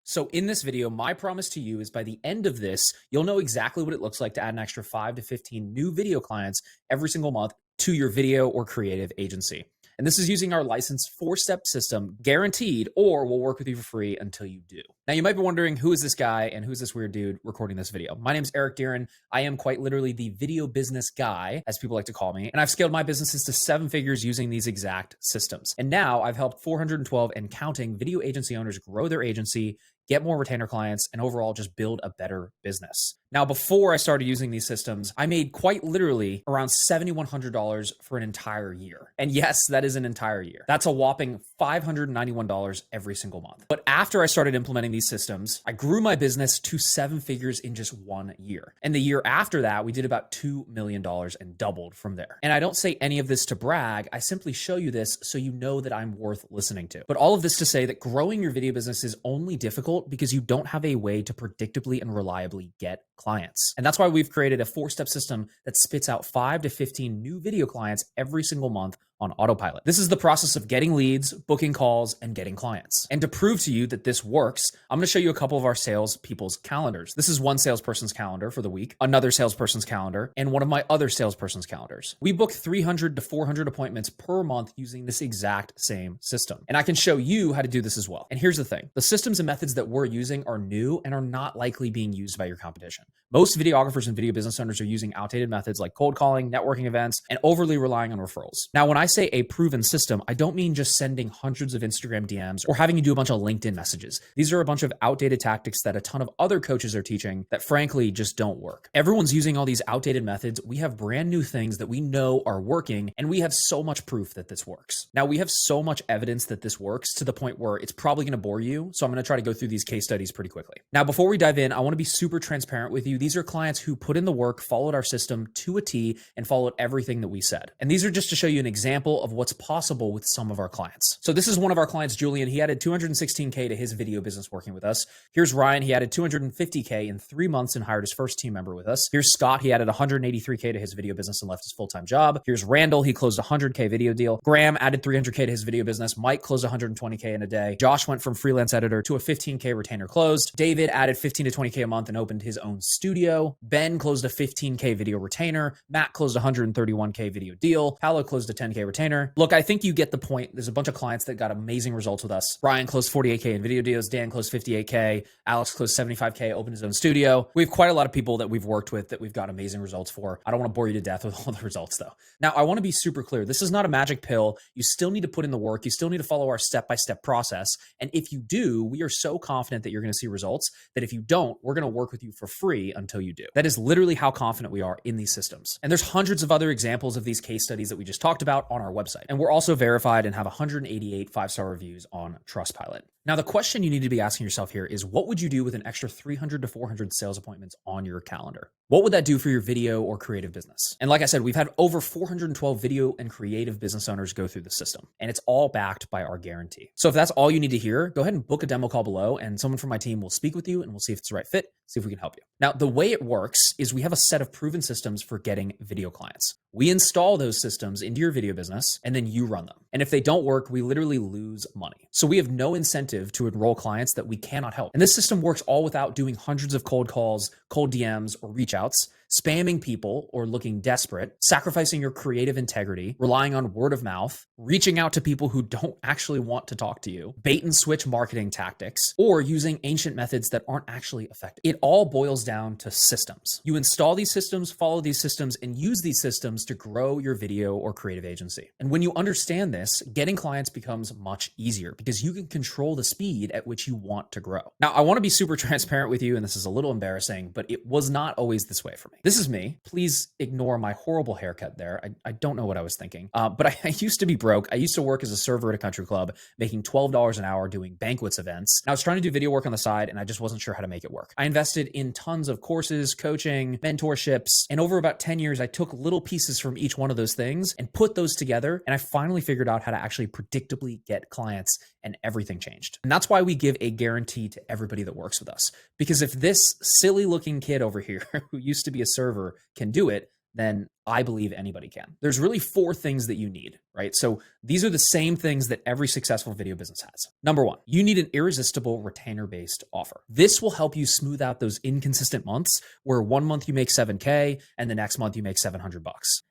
So in this video, my promise to you is by the end of this, you'll know exactly what it looks like to add an extra 5 to 15 new video clients every single month to your video or creative agency. And this is using our licensed 4-step system, guaranteed, or we'll work with you for free until you do. Now, you might be wondering, who is this guy and who's this weird dude recording this video? My name's Eric Deeran. I am quite literally the video business guy, as people like to call me. And I've scaled my businesses to 7 figures using these exact systems. And now I've helped 412 and counting video agency owners grow their agency, get more retainer clients, and overall just build a better business. Now, before I started using these systems, I made quite literally around $7,100 for an entire year. And yes, that is an entire year. That's a whopping $591 every single month. But after I started implementing these systems, I grew my business to 7 figures in just 1 year. And the year after that, we did about $2 million and doubled from there. And I don't say any of this to brag. I simply show you this so you know that I'm worth listening to. But all of this to say that growing your video business is only difficult because you don't have a way to predictably and reliably get clients. And that's why we've created a 4-step system that spits out 5 to 15 new video clients every single month on autopilot. This is the process of getting leads, booking calls, and getting clients. And to prove to you that this works, I'm gonna show you a couple of our sales people's calendars. This is one salesperson's calendar for the week, another salesperson's calendar, and one of my other salesperson's calendars. We book 300 to 400 appointments per month using this exact same system. And I can show you how to do this as well. And here's the thing, the systems and methods that we're using are new and are not likely being used by your competition. Most videographers and video business owners are using outdated methods like cold calling, networking events, and overly relying on referrals. Now, when I say a proven system, I don't mean just sending hundreds of Instagram DMs or having you do a bunch of LinkedIn messages. These are a bunch of outdated tactics that a ton of other coaches are teaching that frankly just don't work. Everyone's using all these outdated methods. We have brand new things that we know are working, and we have so much proof that this works. Now, we have so much evidence that this works to the point where it's probably going to bore you. So I'm going to try to go through these case studies pretty quickly. Now, before we dive in, I want to be super transparent with you. These are clients who put in the work, followed our system to a T, and followed everything that we said. And these are just to show you an example of what's possible with some of our clients. So this is one of our clients, Julian. He added 216K to his video business working with us. Here's Ryan. He added 250K in 3 months and hired his first team member with us. Here's Scott. He added 183K to his video business and left his full-time job. Here's Randall. He closed a 100K video deal. Graham added 300K to his video business. Mike closed 120K in a day. Josh went from freelance editor to a 15K retainer closed. David added 15 to 20K a month and opened his own studio. Ben closed a 15K video retainer. Matt closed a 131K video deal. Paolo closed a 10K retainer. Look, I think you get the point. There's a bunch of clients that got amazing results with us. Ryan closed 48K in video deals. Dan closed 58K. Alex closed 75K, opened his own studio. We have quite a lot of people that we've worked with that we've got amazing results for. I don't want to bore you to death with all the results though. Now, I want to be super clear. This is not a magic pill. You still need to put in the work. You still need to follow our step-by-step process. And if you do, we are so confident that you're going to see results that if you don't, we're going to work with you for free until you do. That is literally how confident we are in these systems. And there's hundreds of other examples of these case studies that we just talked about on our website. And we're also verified and have 188 5-star reviews on Trustpilot. Now, the question you need to be asking yourself here is, what would you do with an extra 300 to 400 sales appointments on your calendar? What would that do for your video or creative business? And like I said, we've had over 412 video and creative business owners go through the system, and it's all backed by our guarantee. So if that's all you need to hear, go ahead and book a demo call below, and someone from my team will speak with you, and we'll see if it's the right fit, see if we can help you. Now, the way it works is we have a set of proven systems for getting video clients. We install those systems into your video business, and then you run them. And if they don't work, we literally lose money. So we have no incentive to enroll clients that we cannot help. And this system works all without doing hundreds of cold calls, cold DMs, or reach outs, spamming people or looking desperate, sacrificing your creative integrity, relying on word of mouth, reaching out to people who don't actually want to talk to you, bait and switch marketing tactics, or using ancient methods that aren't actually effective. It all boils down to systems. You install these systems, follow these systems, and use these systems to grow your video or creative agency. And when you understand this, getting clients becomes much easier because you can control the speed at which you want to grow. Now, I want to be super transparent with you, and this is a little embarrassing, but it was not always this way for me. This is me. Please ignore my horrible haircut there. I don't know what I was thinking, but I used to be broke. I used to work as a server at a country club, making $12 an hour doing banquets events. And I was trying to do video work on the side, and I just wasn't sure how to make it work. I invested in tons of courses, coaching, mentorships, and over about 10 years, I took little pieces from each one of those things and put those together, and I finally figured out how to actually predictably get clients, and everything changed. And that's why we give a guarantee to everybody that works with us. Because if this silly looking kid over here who used to be a server can do it, then I believe anybody can. There's really 4 things that you need, right? So these are the same things that every successful video business has. Number 1, you need an irresistible retainer-based offer. This will help you smooth out those inconsistent months where one month you make 7K and the next month you make $700.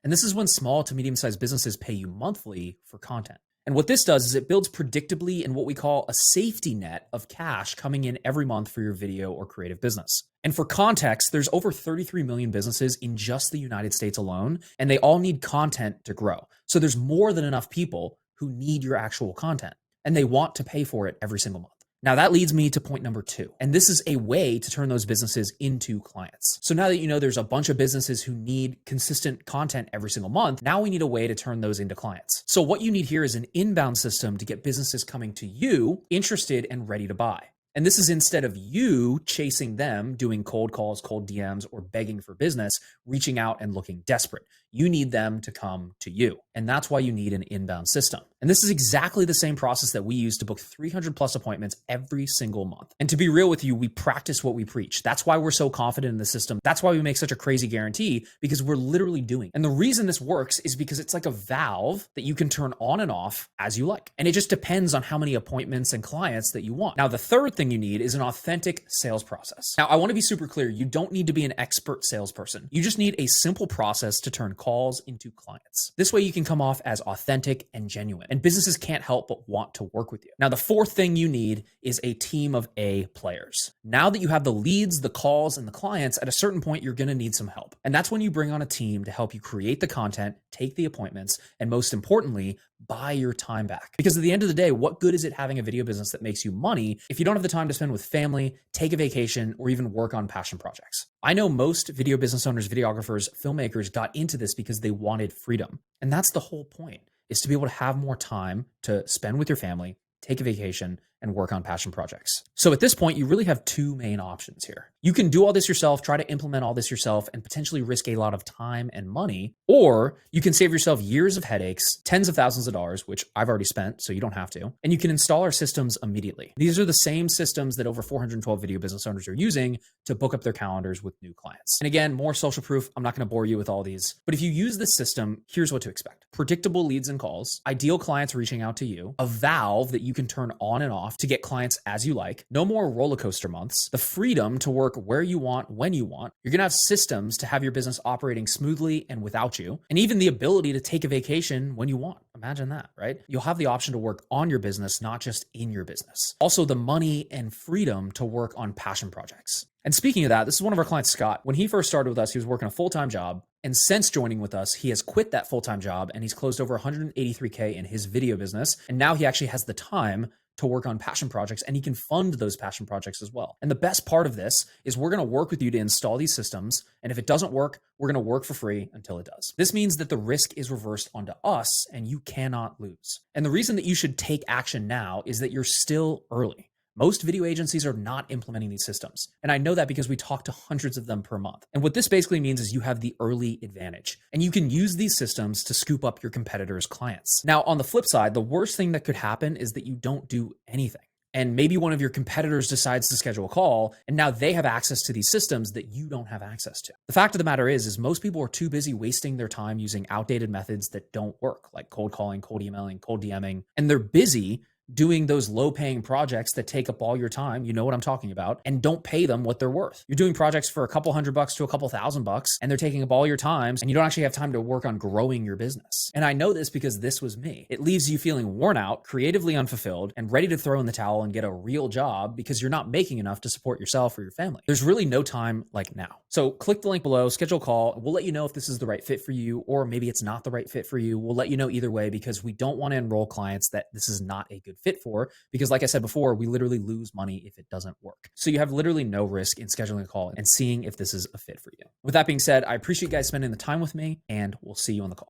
And this is when small to medium-sized businesses pay you monthly for content. And what this does is it builds predictably in what we call a safety net of cash coming in every month for your video or creative business. And for context, there's over 33 million businesses in just the United States alone, and they all need content to grow. So there's more than enough people who need your actual content, and they want to pay for it every single month. Now that leads me to point number 2, and this is a way to turn those businesses into clients. So now that you know there's a bunch of businesses who need consistent content every single month, now we need a way to turn those into clients. So what you need here is an inbound system to get businesses coming to you, interested and ready to buy. And this is instead of you chasing them, doing cold calls, cold DMs, or begging for business, reaching out and looking desperate. You need them to come to you. And that's why you need an inbound system. And this is exactly the same process that we use to book 300 plus appointments every single month. And to be real with you, we practice what we preach. That's why we're so confident in the system. That's why we make such a crazy guarantee, because we're literally doing it. And the reason this works is because it's like a valve that you can turn on and off as you like. And it just depends on how many appointments and clients that you want. Now, the third thing you need is an authentic sales process. Now, I want to be super clear. You don't need to be an expert salesperson. You just need a simple process to turn calls into clients. This way you can come off as authentic and genuine, and businesses can't help but want to work with you. Now, the fourth thing you need is a team of A players. Now that you have the leads, the calls, and the clients, at a certain point, you're going to need some help. And that's when you bring on a team to help you create the content, take the appointments, and most importantly, buy your time back. Because at the end of the day, what good is it having a video business that makes you money if you don't have the time to spend with family, take a vacation, or even work on passion projects? I know most video business owners, videographers, filmmakers got into this because they wanted freedom. And that's the whole point, is to be able to have more time to spend with your family, take a vacation, and work on passion projects. So at this point, you really have 2 main options here. You can do all this yourself, try to implement all this yourself, and potentially risk a lot of time and money, or you can save yourself years of headaches, tens of thousands of dollars, which I've already spent, so you don't have to, and you can install our systems immediately. These are the same systems that over 412 video business owners are using to book up their calendars with new clients. And again, more social proof. I'm not going to bore you with all these, but if you use this system, here's what to expect. Predictable leads and calls, ideal clients reaching out to you, a valve that you can turn on and off to get clients as you like, no more roller coaster months, the freedom to work where you want, when you want. You're going to have systems to have your business operating smoothly and without you, and even the ability to take a vacation when you want. Imagine that, right? You'll have the option to work on your business, not just in your business. Also, the money and freedom to work on passion projects. And speaking of that, this is one of our clients, Scott. When he first started with us, he was working a full-time job. And since joining with us, he has quit that full-time job and he's closed over 183K in his video business. And now he actually has the time to work on passion projects, and he can fund those passion projects as well. And the best part of this is we're going to work with you to install these systems. And if it doesn't work, we're going to work for free until it does. This means that the risk is reversed onto us and you cannot lose. And the reason that you should take action now is that you're still early. Most video agencies are not implementing these systems. And I know that because we talk to hundreds of them per month. And what this basically means is you have the early advantage, and you can use these systems to scoop up your competitors' clients. Now, on the flip side, the worst thing that could happen is that you don't do anything. And maybe one of your competitors decides to schedule a call, and now they have access to these systems that you don't have access to. The fact of the matter is most people are too busy wasting their time using outdated methods that don't work, like cold calling, cold emailing, cold DMing, and they're busy doing those low-paying projects that take up all your time, you know what I'm talking about, and don't pay them what they're worth. You're doing projects for a couple $100 to a couple $1,000, and they're taking up all your time, and you don't actually have time to work on growing your business. And I know this because this was me. It leaves you feeling worn out, creatively unfulfilled, and ready to throw in the towel and get a real job because you're not making enough to support yourself or your family. There's really no time like now. So click the link below, schedule a call. We'll let you know if this is the right fit for you, or maybe it's not the right fit for you. We'll let you know either way, because we don't want to enroll clients that this is not a good fit for, because like I said before, we literally lose money if it doesn't work. So you have literally no risk in scheduling a call and seeing if this is a fit for you. With that being said, I appreciate you guys spending the time with me, and we'll see you on the call.